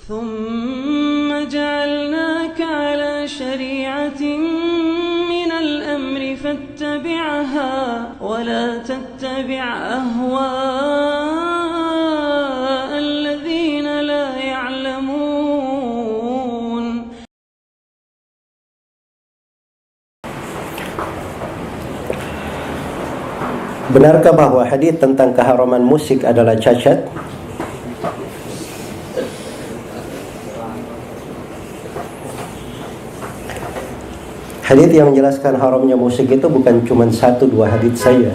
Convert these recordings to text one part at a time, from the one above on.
ثم جعلناك على شريعة من الأمر فاتبعها ولا تتبع أهواء الذين لا يعلمون. Benarkah bahwa hadis tentang keharaman musik adalah cacat? Hadis yang menjelaskan haramnya musik itu bukan cuma 1-2 hadis saja.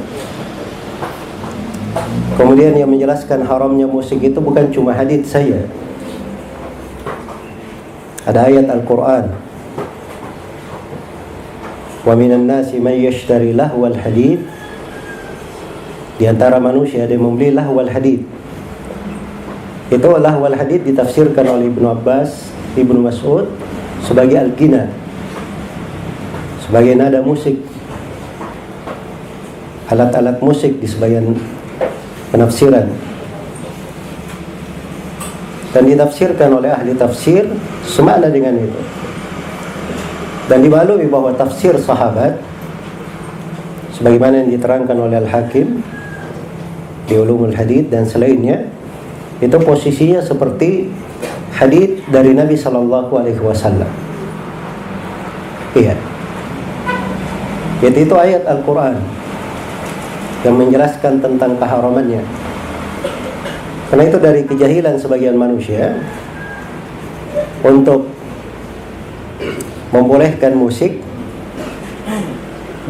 Kemudian yang menjelaskan haramnya musik itu bukan cuma hadis saja. Ada ayat Al-Quran. Wa minan nasi man yashtari lahwal hadith. Di antara manusia ada yang membeli lahwal hadith. Itu lahwal hadith ditafsirkan oleh Ibnu Abbas, Ibnu Mas'ud sebagai al-ghina, sebagai nada musik, alat-alat musik di sebagian penafsiran. Dan ditafsirkan oleh ahli tafsir semakna dengan itu. Dan dimaklumi bahwa tafsir sahabat sebagaimana yang diterangkan oleh Al-Hakim di Ulumul Hadith dan selainnya, itu posisinya seperti hadith dari Nabi sallallahu alaihi wasallam. Iya. Yaitu ayat Al-Quran yang menjelaskan tentang keharamannya. Karena itu dari kejahilan sebagian manusia untuk membolehkan musik,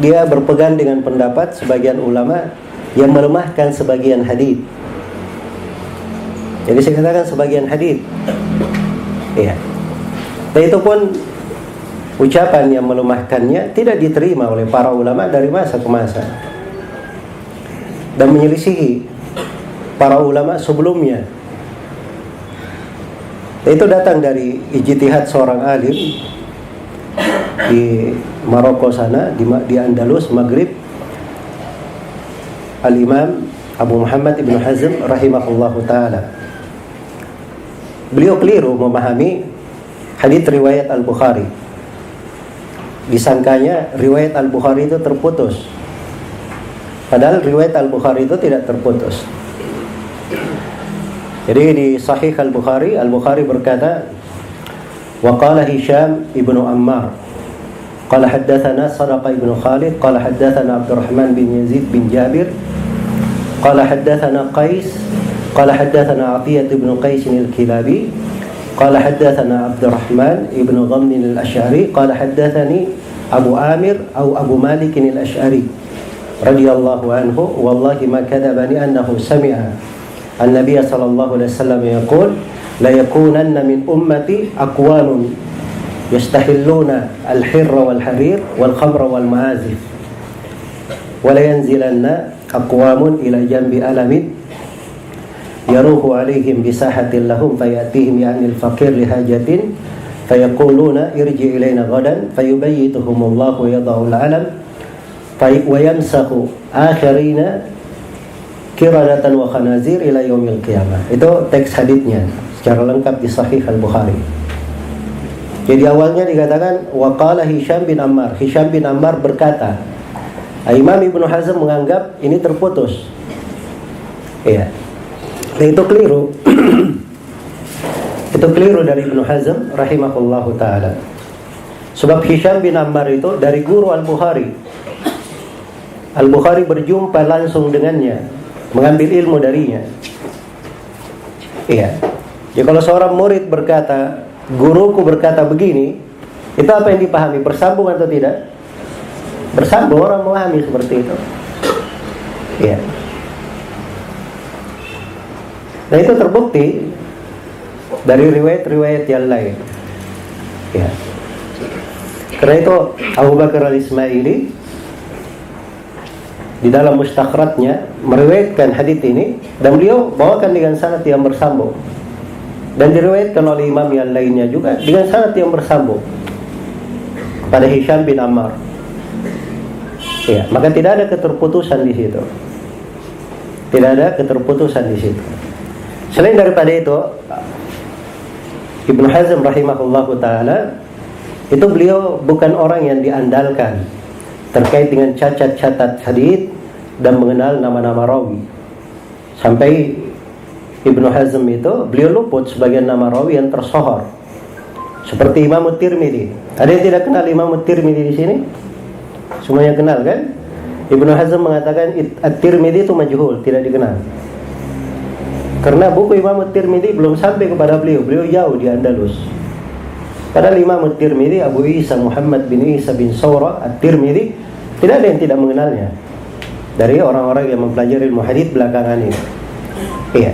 dia berpegang dengan pendapat sebagian ulama yang melemahkan sebagian hadis. Jadi saya katakan sebagian hadis. Iya. Dan itu pun ucapan yang melemahkannya tidak diterima oleh para ulama dari masa ke masa dan menyelisihi para ulama sebelumnya. Itu datang dari ijtihad seorang alim di Maroko sana, di Andalus, Maghrib, Al-Imam Abu Muhammad Ibn Hazm rahimahullahu ta'ala. Beliau keliru memahami hadits riwayat Al-Bukhari. Disangkanya riwayat Al-Bukhari itu terputus, padahal riwayat Al-Bukhari itu tidak terputus. Jadi di Sahih Al-Bukhari, Al-Bukhari berkata, wa qala Hisham ibnu Ammar qala haddatsana Sadaqa ibnu Khalid qala haddatsana Abdurrahman bin Yazid bin Jabir qala haddatsana Qais qala haddatsana Atiyah ibnu Qais al-Kilabi qala haddatsana Abdurrahman ibnu Ghamn al-Asy'ari qala haddatsani Abu Amir atau Abu Malik al-Asy'ari radhiyallahu anhu wallahi ma kadzabani annahu sami'a an-nabiy sallallahu alaihi wasallam yaqul la yakunanna min ummati aqwamun yastahilluna al-hirra wal harir wal khamra wal ma'azif wa la yanzilanna aqwamun ila jambi alamin yaruhu alaihim bisahatin lahum fayatihim ya'ni al-faqir lihajatin fayaquluna irji ilayna ghadan fayubayyituhumullahu yada'u al-alam wa yamsahu akhirina kiradatan wa khanazir ila yaumil qiyamah. Itu teks haditsnya secara lengkap di Sahih Al-Bukhari. Jadi awalnya dikatakan wa qala Hisham bin Ammar. Hisham bin Ammar berkata, Imam Ibnu Hazm menganggap ini terputus. Iya. Dan itu keliru. Itu keliru dari Ibnu Hazm rahimahullahu taala. Sebab Hisham bin Ammar itu dari guru Al-Bukhari. Al-Bukhari berjumpa langsung dengannya, mengambil ilmu darinya. Iya. Jadi kalau seorang murid berkata, guruku berkata begini, itu apa yang dipahami? Bersambung atau tidak? Bersambung, orang memahami seperti itu. Iya. Nah itu terbukti dari riwayat-riwayat yang lain. Ya. Karena itu Abu Bakar Al-Ismaili di dalam mustakhratnya meriwayatkan hadits ini dan beliau bawakan dengan sanad yang bersambung. Dan diriwayatkan oleh imam yang lainnya juga dengan sanad yang bersambung pada Hisham bin Ammar. Ya, maka tidak ada keterputusan di situ. Tidak ada keterputusan di situ. Selain daripada itu, Ibnu Hazm rahimahullahu taala itu beliau bukan orang yang diandalkan terkait dengan cacat hadits dan mengenal nama-nama rawi. Sampai Ibnu Hazm itu beliau luput sebagian nama rawi yang tersohor. Seperti Imam Tirmidzi. Ada yang tidak kenal Imam Tirmidzi di sini? Semuanya kenal kan? Ibnu Hazm mengatakan At-Tirmidzi itu majhul, tidak dikenal. Karena buku Imam Tirmidzi belum sampai kepada beliau. Beliau jauh di Andalus. Padahal Imam Tirmidzi, Abu Isa Muhammad bin Isa bin Sawra At-Tirmidzi, tidak ada yang tidak mengenalnya dari orang-orang yang mempelajari ilmu hadits belakangan ini. Iya.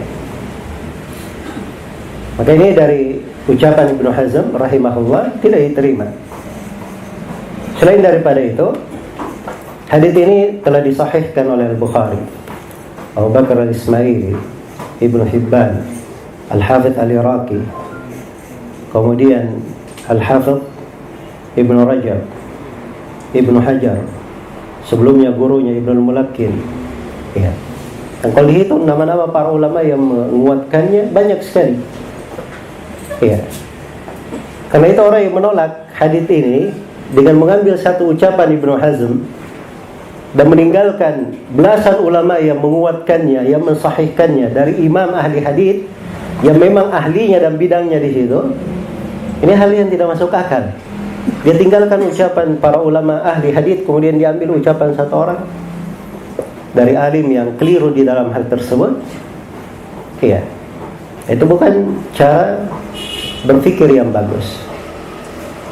Maka ini dari ucapan Ibnu Hazm rahimahullah tidak diterima. Selain daripada itu, hadits ini telah disahihkan oleh Al-Bukhari, Abu Bakar Al-Ismaili, Ibnu Hibban, Al-Hafidh Al-Iraqi, kemudian Al-Hafidh Ibnu Rajab, Ibnu Hajar, sebelumnya gurunya Ibnu Al-Mulakkin. Ya. Dan kalau dihitung nama-nama para ulama yang menguatkannya banyak sekali. Ya. Karena itu orang yang menolak hadits ini dengan mengambil satu ucapan Ibnu Hazm dan meninggalkan belasan ulama yang menguatkannya, yang mensahihkannya dari imam ahli hadits yang memang ahlinya dan bidangnya di situ. Ini hal yang tidak masuk akal. Dia tinggalkan ucapan para ulama ahli hadits, kemudian diambil ucapan satu orang dari alim yang keliru di dalam hal tersebut. Iya. Itu bukan cara berpikir yang bagus.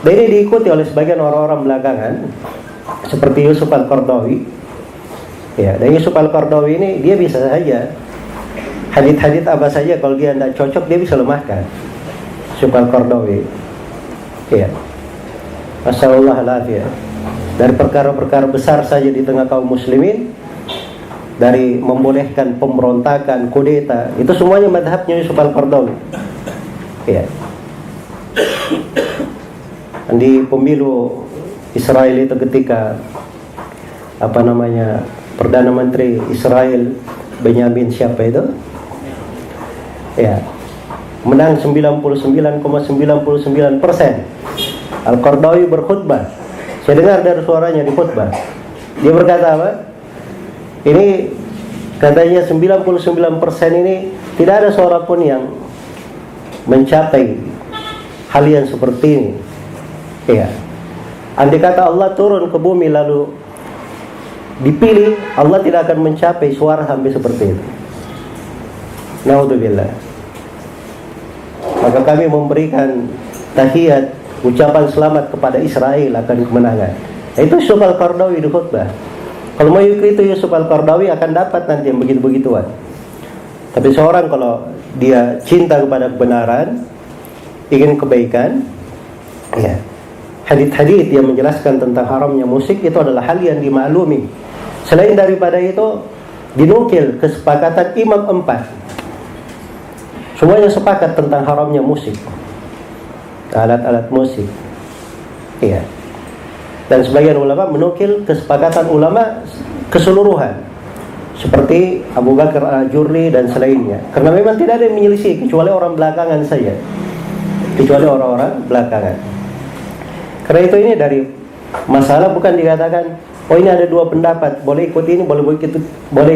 Dan ini diikuti oleh sebagian orang-orang belakangan seperti Yusuf Al-Qardawi. Ya, dan Yusuf Al-Qardawi ini dia bisa saja hadits-hadits apa saja kalau dia tidak cocok dia bisa lemahkan. Yusuf Al-Qardawi. Ya. Masyaallah alafiyah. Dari perkara-perkara besar saja di tengah kaum muslimin, dari membolehkan pemberontakan, kudeta, itu semuanya madhabnya Yusuf Al-Qardawi. Ya. Di pemilu Israel itu ketika Perdana Menteri Israel Benyamin siapa itu? Ya. Menang 99,99%. Al-Qardawi berkhutbah. Saya dengar dari suaranya di khutbah. Dia berkata apa? Ini katanya 99% ini tidak ada seorang pun yang mencapai hal yang seperti ini. Ya. Andai kata Allah turun ke bumi lalu dipilih, Allah tidak akan mencapai suara sampai seperti itu. Naudzubillah. Maka kami memberikan tahiyat, ucapan selamat kepada Israel akan kemenangan. Itu Yusuf Al-Qardawi di khutbah. Kalau mau itu Yusuf Al-Qardawi akan dapat nanti yang begitu-begituan. Tapi seorang kalau dia cinta kepada kebenaran, ingin kebaikan, ya, hadits-hadits yang menjelaskan tentang haramnya musik itu adalah hal yang dimaklumi. Selain daripada itu, dinukil kesepakatan Imam 4. Semuanya sepakat tentang haramnya musik, alat-alat musik. Iya. Dan sebagian ulama menukil kesepakatan ulama keseluruhan, seperti Abu Bakar Al-Ajurri dan selainnya. Karena memang tidak ada yang menyelisih kecuali orang belakangan saja. Kecuali orang-orang belakangan. Karena itu ini dari masalah bukan dikatakan, oh ini ada dua pendapat, boleh ikut ini, boleh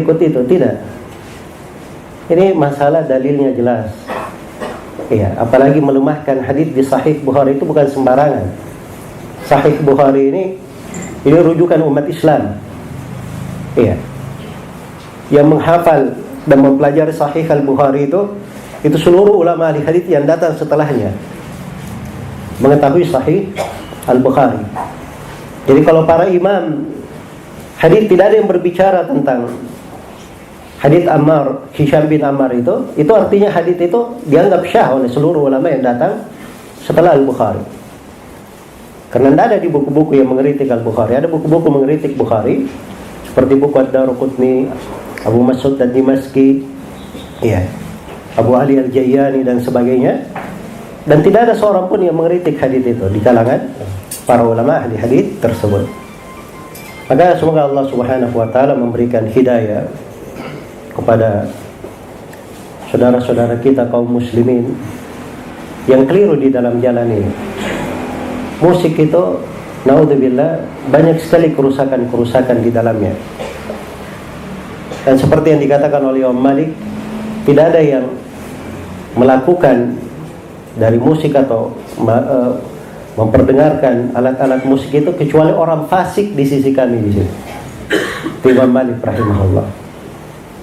ikut itu. Tidak. Ini masalah dalilnya jelas. Iya, apalagi melemahkan hadis di Sahih Bukhari itu bukan sembarangan. Sahih Bukhari ini rujukan umat Islam. Iya. Yang menghafal dan mempelajari Sahih Al-Bukhari itu seluruh ulama ahli hadis yang datang setelahnya mengetahui Sahih Al-Bukhari. Jadi kalau para imam hadis tidak ada yang berbicara tentang hadits Ammar, Hisham bin Ammar itu artinya hadits itu dianggap syah oleh seluruh ulama yang datang setelah Al-Bukhari. Karena tidak ada di buku-buku yang mengkritik Al-Bukhari. Ada buku-buku mengkritik Bukhari seperti buku Ad-Daraqutni, Abu Mas'ud Ad-Dimashqi, ya, Abu Ali Al-Jayyani dan sebagainya. Dan tidak ada seorang pun yang mengkritik hadits itu di kalangan para ulama ahli hadits tersebut. Maka semoga Allah Subhanahu wa taala memberikan hidayah kepada saudara-saudara kita kaum muslimin yang keliru di dalam jalan ini. Musik itu, naudzubillah, banyak sekali kerusakan-kerusakan di dalamnya. Dan seperti yang dikatakan oleh Imam Malik, tidak ada yang melakukan dari musik atau memperdengarkan alat-alat musik itu kecuali orang fasik di sisi kami di sini. Imam Malik rahimahullah.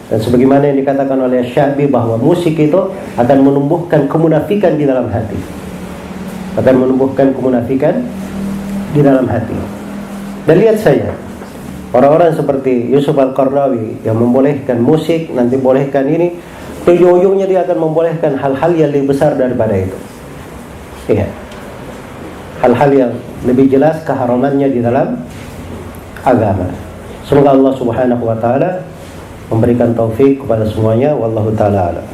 Dan sebagaimana yang dikatakan oleh Syafi'i bahwa musik itu akan menumbuhkan kemunafikan di dalam hati. Akan menumbuhkan kemunafikan di dalam hati. Dan lihat saja, orang-orang seperti Yusuf Al-Qaradawi yang membolehkan musik, nanti bolehkan ini, ujung-ujungnya dia akan membolehkan hal-hal yang lebih besar daripada itu. Iya. Hal-hal yang lebih jelas keharamannya di dalam agama. Semoga Allah Subhanahu wa taala memberikan taufik kepada semuanya. Wallahu taala a'lam.